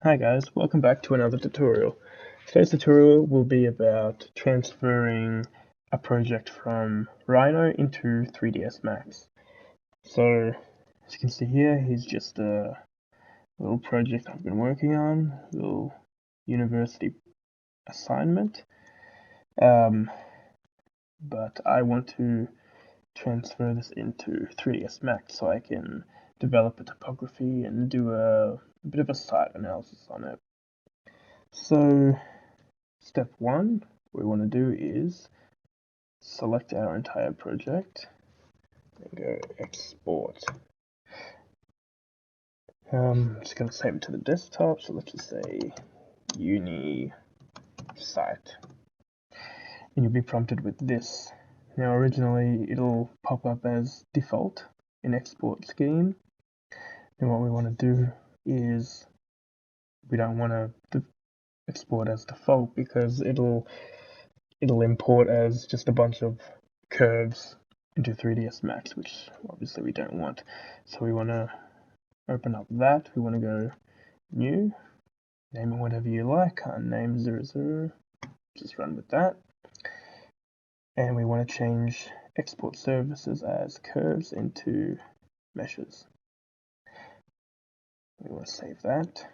Hi guys, welcome back to another tutorial. Today's tutorial will be about transferring a project from Rhino into 3DsMax. So, as you can see here, here's just a little project I've been working on, a little university assignment. But I want to transfer this into 3dsMax so I can develop a topography and do a bit of a site analysis on it. So, step one, what we want to do is select our entire project and go export. I'm just going to save it to the desktop, so let's just say uni site. And you'll be prompted with this. Now originally it'll pop up as default in export scheme. And what we want to do is we don't want to export as default because it'll import as just a bunch of curves into 3dsMax, which obviously we don't want. So we want to open up that. We want to go new, name it whatever you like. Name 00, just run with that. And we want to change export services as curves into meshes. We want to save that.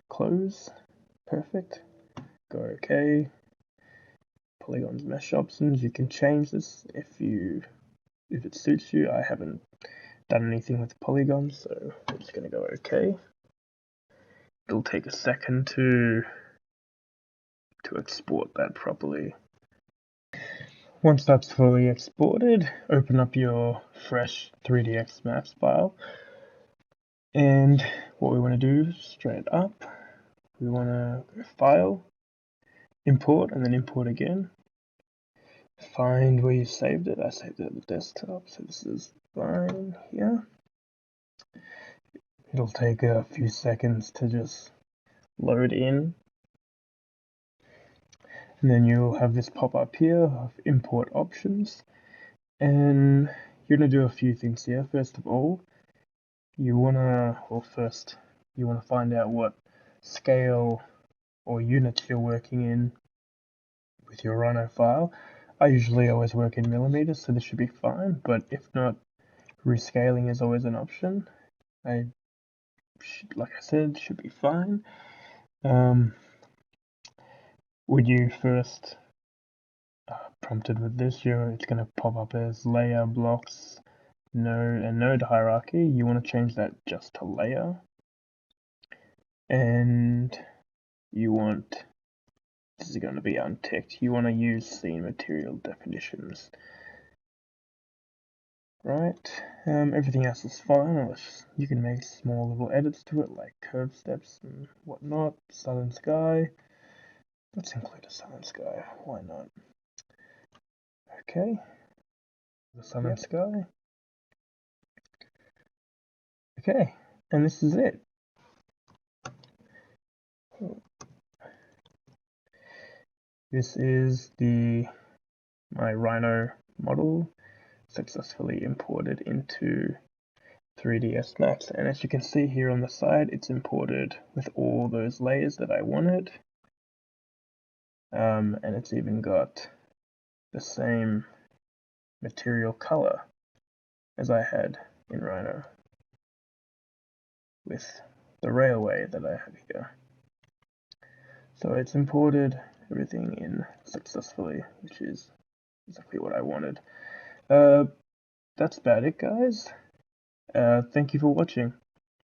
Close. Perfect. Go OK. Polygons mesh options. You can change this if it suits you. I haven't done anything with polygons, so we're just going to go OK. It'll take a second to export that properly. Once that's fully exported, open up your fresh 3DsMax file. And what we want to do straight up, we want to go File, Import, and then Import again. Find where you saved it. I saved it at the desktop, so this is fine here. It'll take a few seconds to just load in. And then you'll have this pop up here of import options. And you're going to do a few things here. First of all, you want to find out what scale or units you're working in with your Rhino file. I usually always work in millimeters, so this should be fine, but if not, rescaling is always an option. Like I said, should be fine. When you first prompted with this, it's going to pop up as layer, blocks, node, and node hierarchy. You want to change that just to layer. And this is going to be unticked. You want to use scene material definitions. Right, everything else is fine, unless you can make small little edits to it, like curve steps and whatnot. Southern sky. Let's include a southern sky, why not? Okay, the southern sky. Okay, and this is it. This is my Rhino model successfully imported into 3dsMax, and as you can see here on the side, it's imported with all those layers that I wanted, and it's even got the same material color as I had in Rhino with the railway that I have here. So it's imported everything in successfully, which is exactly what I wanted. That's about it, guys. Thank you for watching.